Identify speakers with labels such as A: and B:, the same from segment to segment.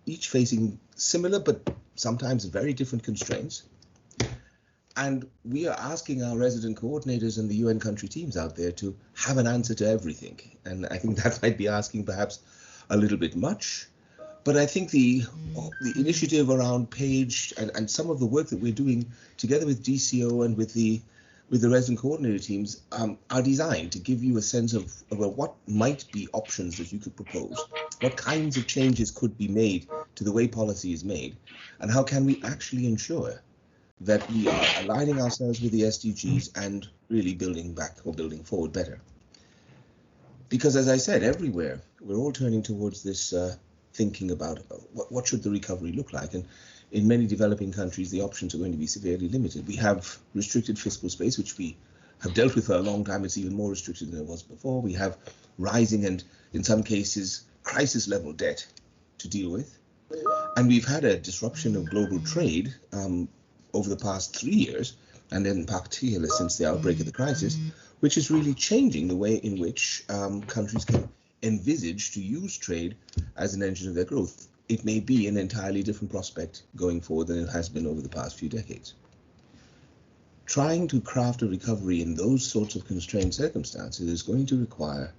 A: each facing similar but sometimes very different constraints. And we are asking our resident coordinators and the UN country teams out there to have an answer to everything. And I think that might be asking perhaps a little bit much. But I think the initiative around PAGE and some of the work that we're doing together with DCO and with the resident coordinator teams are designed to give you a sense of what might be options that you could propose, what kinds of changes could be made to the way policy is made, and how can we actually ensure that we are aligning ourselves with the SDGs and really building back or building forward better. Because as I said, everywhere, we're all turning towards this thinking about what should the recovery look like. And in many developing countries, the options are going to be severely limited. We have restricted fiscal space, which we have dealt with for a long time. It's even more restricted than it was before. We have rising and, in some cases, crisis level debt to deal with. And we've had a disruption of global trade over the past 3 years, and in particular since the outbreak of the crisis, which is really changing the way in which countries can envisage to use trade as an engine of their growth. It may be an entirely different prospect going forward than it has been over the past few decades. Trying to craft a recovery in those sorts of constrained circumstances is going to require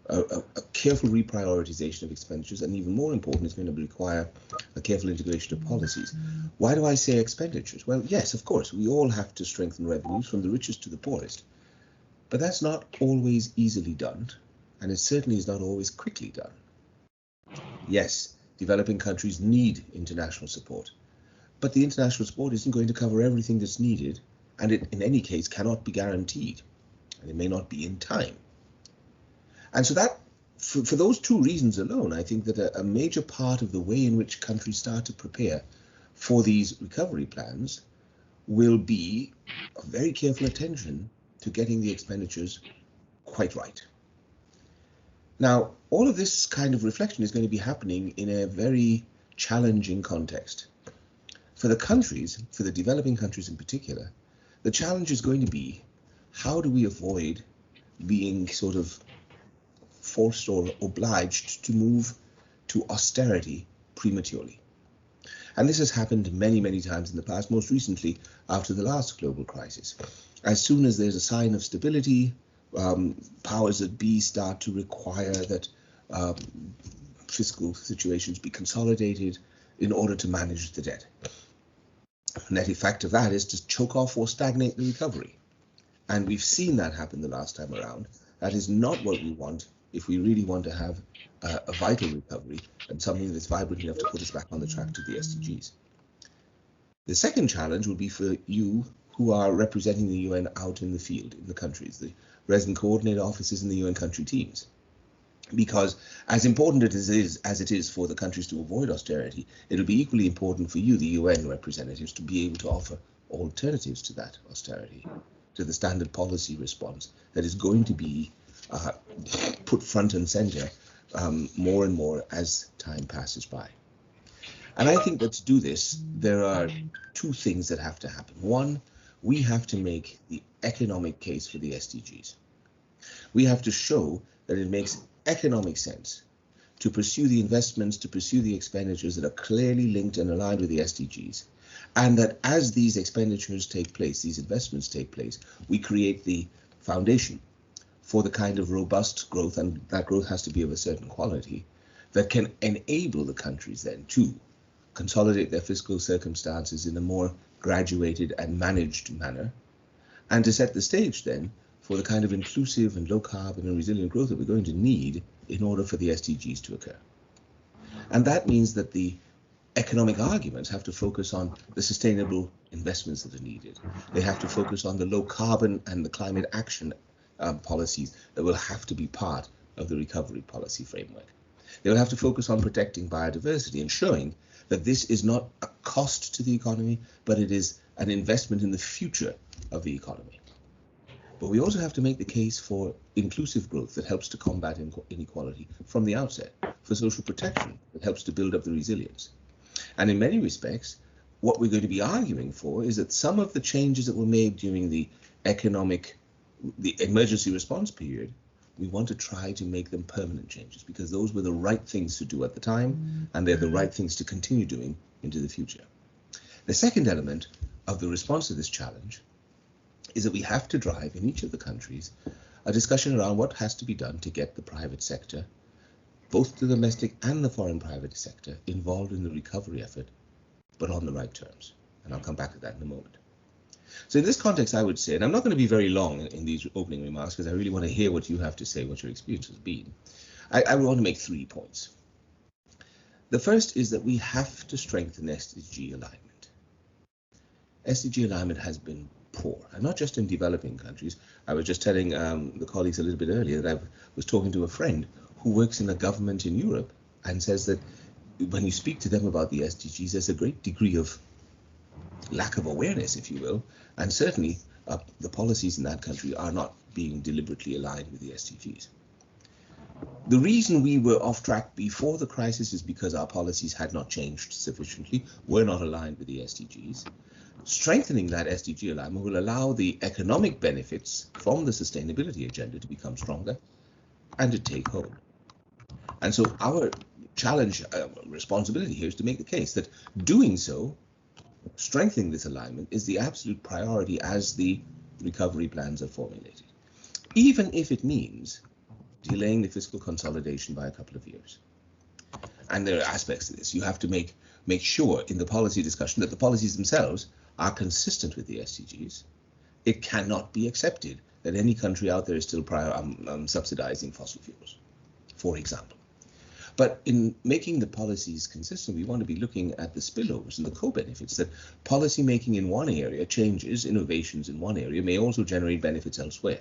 A: a careful reprioritization of expenditures, and even more important, it's going to require a careful integration of policies. Why do I say expenditures? Well, yes, of course, we all have to strengthen revenues from the richest to the poorest, but that's not always easily done, and it certainly is not always quickly done. Yes, developing countries need international support, but the international support isn't going to cover everything that's needed, and it, in any case, cannot be guaranteed, and it may not be in time. And so that, for those two reasons alone, I think that a major part of the way in which countries start to prepare for these recovery plans will be a very careful attention to getting the expenditures quite right. Now, all of this kind of reflection is going to be happening in a very challenging context. For the countries, for the developing countries in particular, the challenge is going to be, how do we avoid being sort of forced or obliged to move to austerity prematurely? And this has happened many, many times in the past, most recently after the last global crisis. As soon as there's a sign of stability, powers that be start to require that fiscal situations be consolidated in order to manage the debt. The net effect of that is to choke off or stagnate the recovery. And we've seen that happen the last time around. That is not what we want if we really want to have a vital recovery and something that's vibrant enough to put us back on the track to the SDGs. The second challenge will be for you who are representing the UN out in the field, in the countries, the resident coordinator offices and the UN country teams. Because as important as it is for the countries to avoid austerity, it'll be equally important for you, the UN representatives, to be able to offer alternatives to that austerity, to the standard policy response that is going to be put front and center more and more as time passes by. And I think that to do this, there are two things that have to happen. One, we have to make the economic case for the SDGs. We have to show that it makes economic sense to pursue the investments, to pursue the expenditures that are clearly linked and aligned with the SDGs. And that as these expenditures take place, these investments take place, we create the foundation for the kind of robust growth, and that growth has to be of a certain quality, that can enable the countries then to consolidate their fiscal circumstances in a more graduated and managed manner, and to set the stage then for the kind of inclusive and low carbon and resilient growth that we're going to need in order for the SDGs to occur. And that means that the economic arguments have to focus on the sustainable investments that are needed. They have to focus on the low carbon and the climate action policies that will have to be part of the recovery policy framework. They will have to focus on protecting biodiversity and showing that this is not a cost to the economy, but it is an investment in the future of the economy. But we also have to make the case for inclusive growth that helps to combat inequality from the outset, for social protection that helps to build up the resilience. And in many respects, what we're going to be arguing for is that some of the changes that were made during the emergency response period we want to try to make them permanent changes, because those were the right things to do at the time, and they're the right things to continue doing into the future. The second element of the response to this challenge is that we have to drive in each of the countries a discussion around what has to be done to get the private sector, both the domestic and the foreign private sector, involved in the recovery effort, but on the right terms. And I'll come back to that in a moment. So in this context, I would say, and I'm not going to be very long in these opening remarks because I really want to hear what you have to say, what your experience has been. I would want to make 3 points. The first is that we have to strengthen SDG alignment. SDG alignment has been poor, and not just in developing countries. I was just telling the colleagues a little bit earlier that I was talking to a friend who works in a government in Europe and says that when you speak to them about the SDGs, there's a great degree of lack of awareness, if you will, and certainly the policies in that country are not being deliberately aligned with the SDGs. The reason we were off track before the crisis is because our policies had not changed sufficiently, were not aligned with the SDGs. Strengthening that SDG alignment will allow the economic benefits from the sustainability agenda to become stronger and to take hold. And so our challenge, responsibility here is to make the case that doing so, strengthening this alignment, is the absolute priority as the recovery plans are formulated, even if it means delaying the fiscal consolidation by a couple of years. And there are aspects to this. You have to make sure in the policy discussion that the policies themselves are consistent with the SDGs. It cannot be accepted that any country out there is still subsidizing fossil fuels, for example. But in making the policies consistent, we want to be looking at the spillovers and the co-benefits, that policy making in one area, changes, innovations in one area, may also generate benefits elsewhere.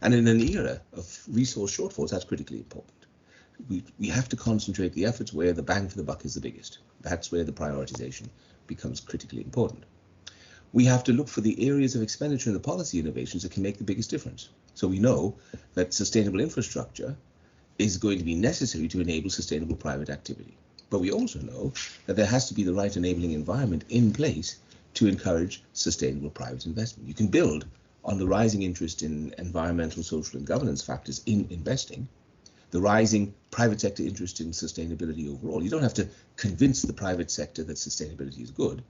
A: And in an era of resource shortfalls, that's critically important. We have to concentrate the efforts where the bang for the buck is the biggest. That's where the prioritization becomes critically important. We have to look for the areas of expenditure in the policy innovations that can make the biggest difference. So we know that sustainable infrastructure is going to be necessary to enable sustainable private activity. But we also know that there has to be the right enabling environment in place to encourage sustainable private investment. You can build on the rising interest in environmental, social, and governance factors in investing, the rising private sector interest in sustainability overall. You don't have to convince the private sector that sustainability is good,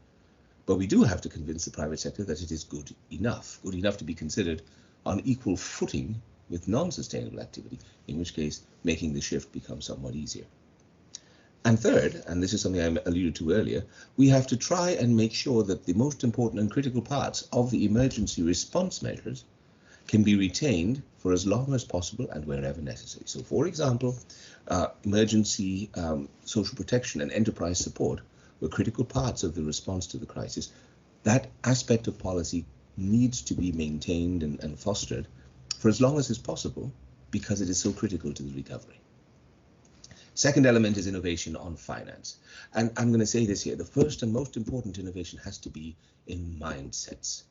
A: but we do have to convince the private sector that it is good enough to be considered on equal footing with non-sustainable activity, in which case making the shift becomes somewhat easier. And third, and this is something I alluded to earlier, we have to try and make sure that the most important and critical parts of the emergency response measures can be retained for as long as possible and wherever necessary. So, for example, emergency social protection and enterprise support were critical parts of the response to the crisis. That aspect of policy needs to be maintained and fostered for as long as is possible, because it is so critical to the recovery. Second element is innovation on finance. And I'm going to say this here, the first and most important innovation has to be in mindsets.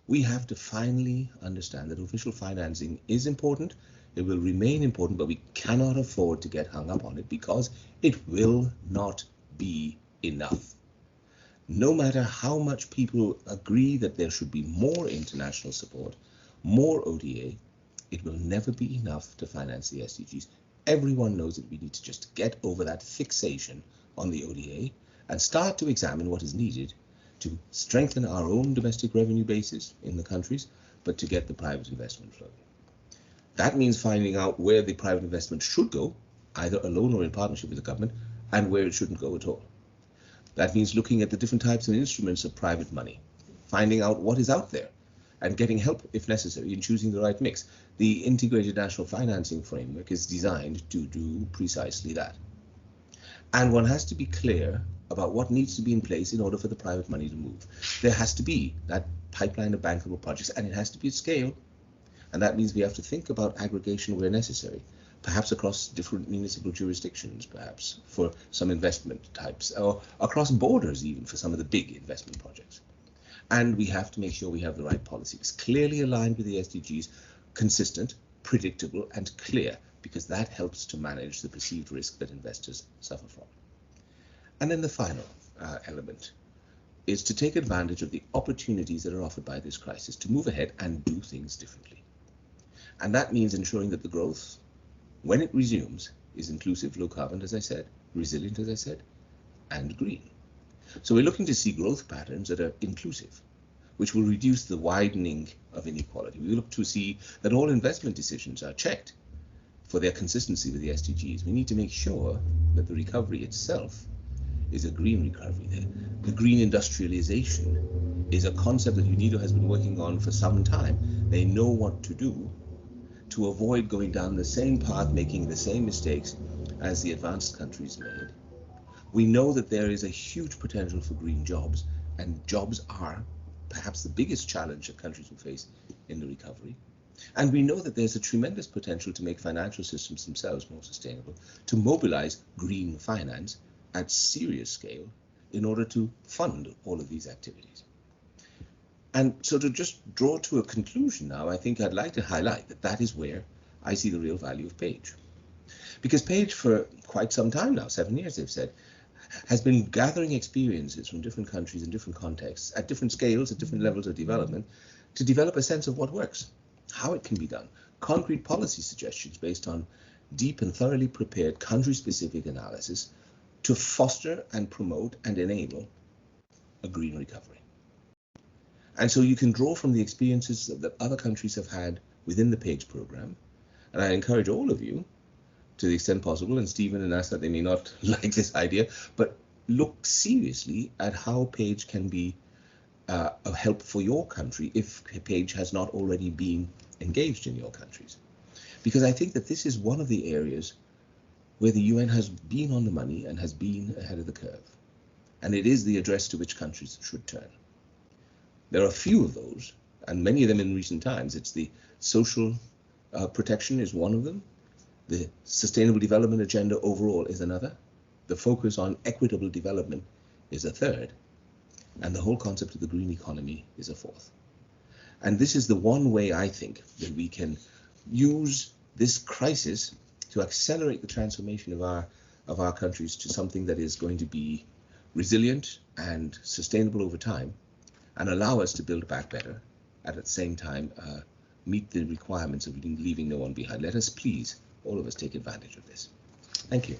A: We have to finally understand that official financing is important, it will remain important, but we cannot afford to get hung up on it because it will not be enough. No matter how much people agree that there should be more international support, more ODA, it will never be enough to finance the SDGs. Everyone knows that we need to just get over that fixation on the ODA and start to examine what is needed to strengthen our own domestic revenue bases in the countries, but to get the private investment flowing. That means finding out where the private investment should go, either alone or in partnership with the government, and where it shouldn't go at all. That means looking at the different types and instruments of private money, finding out what is out there, and getting help if necessary in choosing the right mix. The integrated national financing framework is designed to do precisely that. And one has to be clear about what needs to be in place in order for the private money to move. There has to be that pipeline of bankable projects, and it has to be at scale. And that means we have to think about aggregation where necessary, perhaps across different municipal jurisdictions, perhaps for some investment types, or across borders even for some of the big investment projects. And we have to make sure we have the right policies, clearly aligned with the SDGs, consistent, predictable, and clear, because that helps to manage the perceived risk that investors suffer from. And then the final element is to take advantage of the opportunities that are offered by this crisis to move ahead and do things differently. And that means ensuring that the growth, when it resumes, is inclusive, low carbon, as I said, resilient, as I said, and green. So we're looking to see growth patterns that are inclusive, which will reduce the widening of inequality. We look to see that all investment decisions are checked for their consistency with the SDGs. We need to make sure that the recovery itself is a green recovery. The green industrialization is a concept that UNIDO has been working on for some time. They know what to do to avoid going down the same path, making the same mistakes as the advanced countries made. We know that there is a huge potential for green jobs, and jobs are perhaps the biggest challenge that countries will face in the recovery. And we know that there's a tremendous potential to make financial systems themselves more sustainable, to mobilize green finance at serious scale in order to fund all of these activities. And so to just draw to a conclusion now, I think I'd like to highlight that that is where I see the real value of PAGE. Because PAGE, for quite some time now, 7 years they've said, has been gathering experiences from different countries in different contexts, at different scales, at different levels of development, to develop a sense of what works, how it can be done, concrete policy suggestions based on deep and thoroughly prepared country-specific analysis to foster and promote and enable a green recovery. And so you can draw from the experiences that other countries have had within the PAGE program. And I encourage all of you, to the extent possible, and Stephen and Asna, they may not like this idea, but look seriously at how PAGE can be of help for your country if PAGE has not already been engaged in your countries. Because I think that this is one of the areas where the UN has been on the money and has been ahead of the curve. And it is the address to which countries should turn. There are a few of those, and many of them in recent times. It's the social protection is one of them. The Sustainable Development Agenda overall is another. The focus on equitable development is a third. And the whole concept of the green economy is a fourth. And this is the one way I think that we can use this crisis to accelerate the transformation of our countries to something that is going to be resilient and sustainable over time, and allow us to build back better, and at the same time meet the requirements of leaving no one behind. Let us please, all of us, take advantage of this. Thank you.